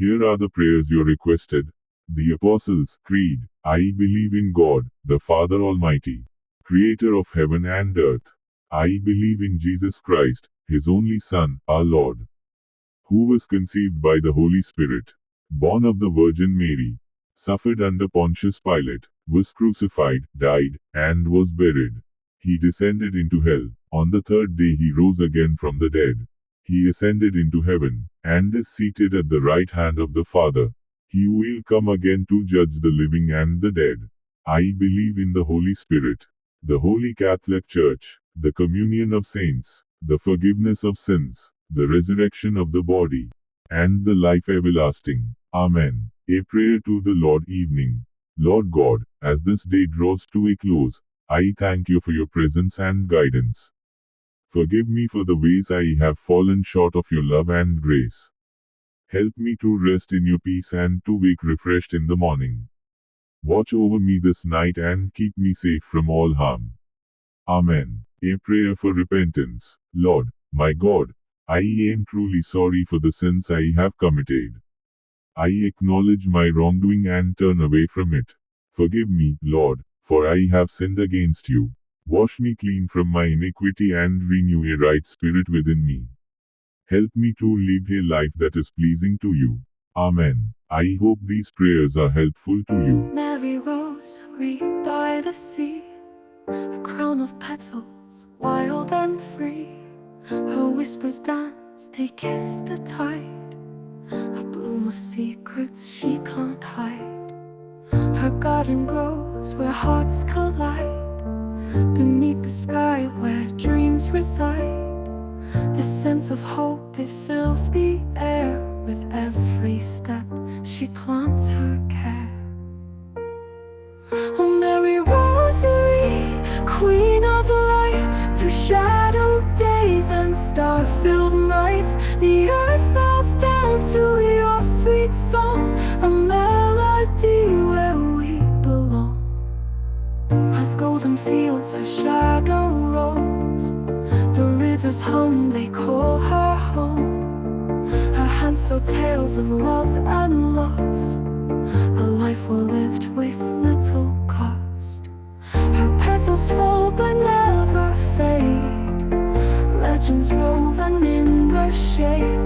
Here are the prayers you requested. The Apostles' Creed. I believe in God, the Father Almighty, creator of heaven and earth. I believe in Jesus Christ, his only Son, our Lord, who was conceived by the Holy Spirit, born of the Virgin Mary, suffered under Pontius Pilate, was crucified, died, and was buried. He descended into hell. On the third day he rose again from the dead. He ascended into heaven, and is seated at the right hand of the Father. He will come again to judge the living and the dead. I believe in the Holy Spirit, the Holy Catholic Church, the communion of saints, the forgiveness of sins, the resurrection of the body, and the life everlasting. Amen. A prayer to the Lord evening. Lord God, as this day draws to a close, I thank you for your presence and guidance. Forgive me for the ways I have fallen short of your love and grace. Help me to rest in your peace and to wake refreshed in the morning. Watch over me this night and keep me safe from all harm. Amen. A prayer for repentance. Lord, my God, I am truly sorry for the sins I have committed. I acknowledge my wrongdoing and turn away from it. Forgive me, Lord, for I have sinned against you. Wash me clean from my iniquity and renew a right spirit within me. Help me to live a life that is pleasing to you. Amen. I hope these prayers are helpful to you. Mary Rosary by the sea, a crown of petals, wild and free. Her whispers dance, they kiss the tide, a bloom of secrets she can't hide. Her garden grows where hearts collide, beneath the sky where dreams reside. The sense of hope, it fills the air. With every step she plants her care. Oh Mary Rosary, Queen of Light, through shadowed days and star-filled nights, the earth bows down to your sweet song, a melody where we belong. As golden fields her shadow rolls, the rivers hum, they call her home. Her hands sew tales of love and loss, a life well lived with little cost. Her petals fall but never fade, legends woven in the shade.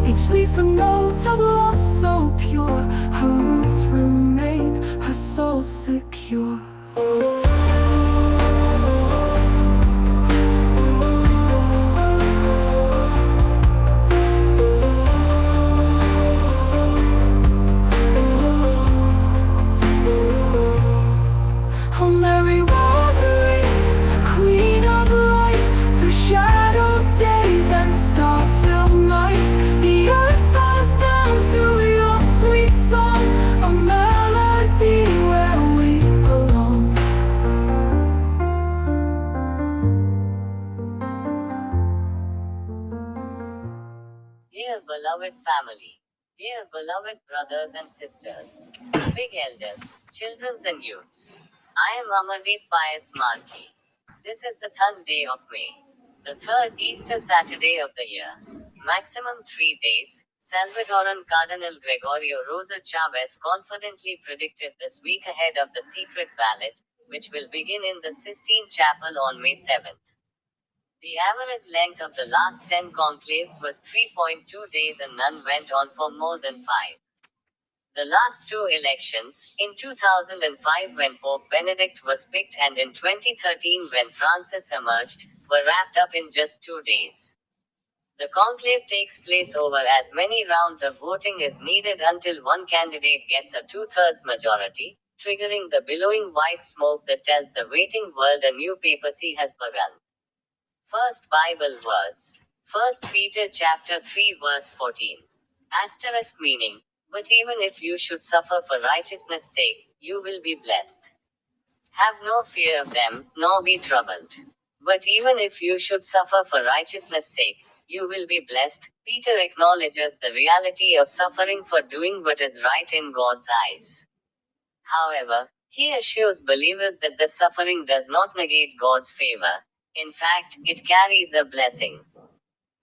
Each leaf a note of love so pure, her roots remain, her soul secure. Dear beloved family, dear beloved brothers and sisters, big elders, children and youths, I am Amardeep Pius Markey. This is the 3rd day of May, the 3rd Easter Saturday of the year. Maximum 3 days. Salvadoran Cardinal Gregorio Rosa Chavez confidently predicted this week ahead of the secret ballot, which will begin in the Sistine Chapel on May 7th. The average length of the last 10 conclaves was 3.2 days and none went on for more than 5. The last 2 elections, in 2005 when Pope Benedict was picked and in 2013 when Francis emerged, were wrapped up in just 2 days. The conclave takes place over as many rounds of voting is needed until one candidate gets a 2/3 majority, triggering the billowing white smoke that tells the waiting world a new papacy has begun. First Bible words. 1 Peter chapter 3 verse 14. Asterisk meaning, but even if you should suffer for righteousness' sake, you will be blessed. Have no fear of them, nor be troubled. But even if you should suffer for righteousness' sake, you will be blessed. Peter acknowledges the reality of suffering for doing what is right in God's eyes. However, he assures believers that the suffering does not negate God's favor. In fact, it carries a blessing.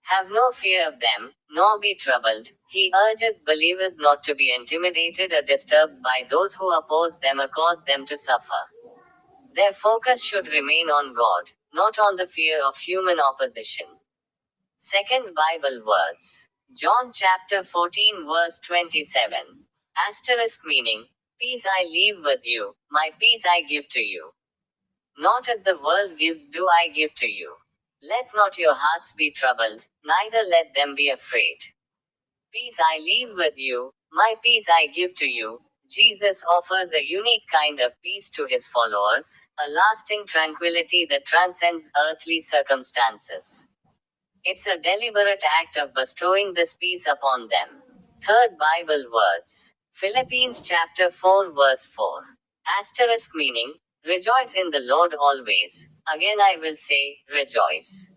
Have no fear of them, nor be troubled. He urges believers not to be intimidated or disturbed by those who oppose them or cause them to suffer. Their focus should remain on God, not on the fear of human opposition. Second Bible words. John chapter 14 verse 27. Asterisk meaning, peace I leave with you, my peace I give to you. Not as the world gives do I give to you. Let not your hearts be troubled, neither let them be afraid. Peace I leave with you, my peace I give to you. Jesus offers a unique kind of peace to his followers, a lasting tranquility that transcends earthly circumstances. It's a deliberate act of bestowing this peace upon them. Third Bible words. Philippians chapter 4 verse 4. Asterisk meaning, rejoice in the Lord always. Again I will say, rejoice.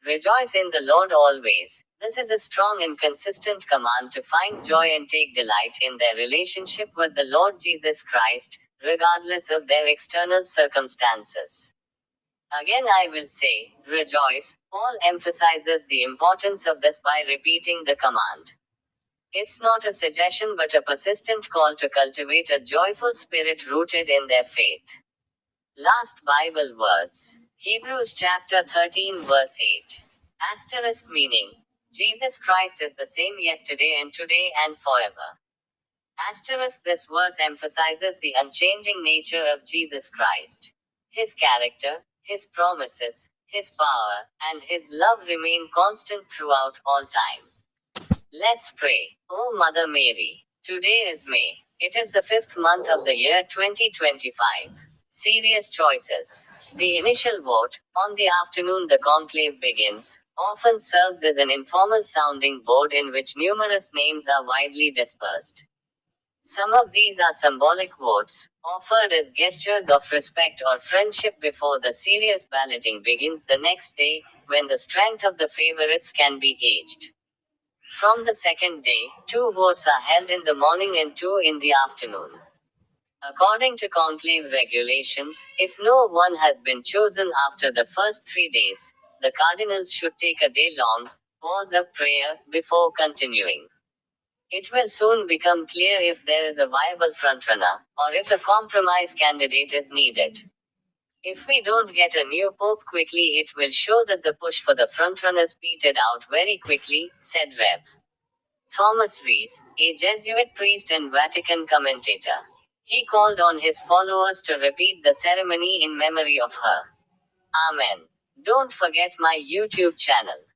Rejoice in the Lord always. This is a strong and consistent command to find joy and take delight in their relationship with the Lord Jesus Christ, regardless of their external circumstances. Again I will say, rejoice. Paul emphasizes the importance of this by repeating the command. It's not a suggestion but a persistent call to cultivate a joyful spirit rooted in their faith. Last Bible words. Hebrews chapter 13 verse 8. Asterisk meaning, Jesus Christ is the same yesterday and today and forever. Asterisk this verse emphasizes the unchanging nature of Jesus Christ. His character, his promises, his power, and his love remain constant throughout all time. Let's pray. O Mother Mary, today is May. It is the 5th month of the year 2025. Serious choices. The initial vote, on the afternoon the conclave begins, often serves as an informal sounding board in which numerous names are widely dispersed. Some of these are symbolic votes, offered as gestures of respect or friendship before the serious balloting begins the next day, when the strength of the favorites can be gauged. From the second day, 2 votes are held in the morning and 2 in the afternoon. According to conclave regulations, if no one has been chosen after the first 3 days, the cardinals should take a day-long pause of prayer before continuing. It will soon become clear if there is a viable frontrunner, or if a compromise candidate is needed. If we don't get a new pope quickly, it will show that the push for the frontrunners petered out very quickly, said Rev. Thomas Rees, a Jesuit priest and Vatican commentator. He called on his followers to repeat the ceremony in memory of her. Amen. Don't forget my YouTube channel.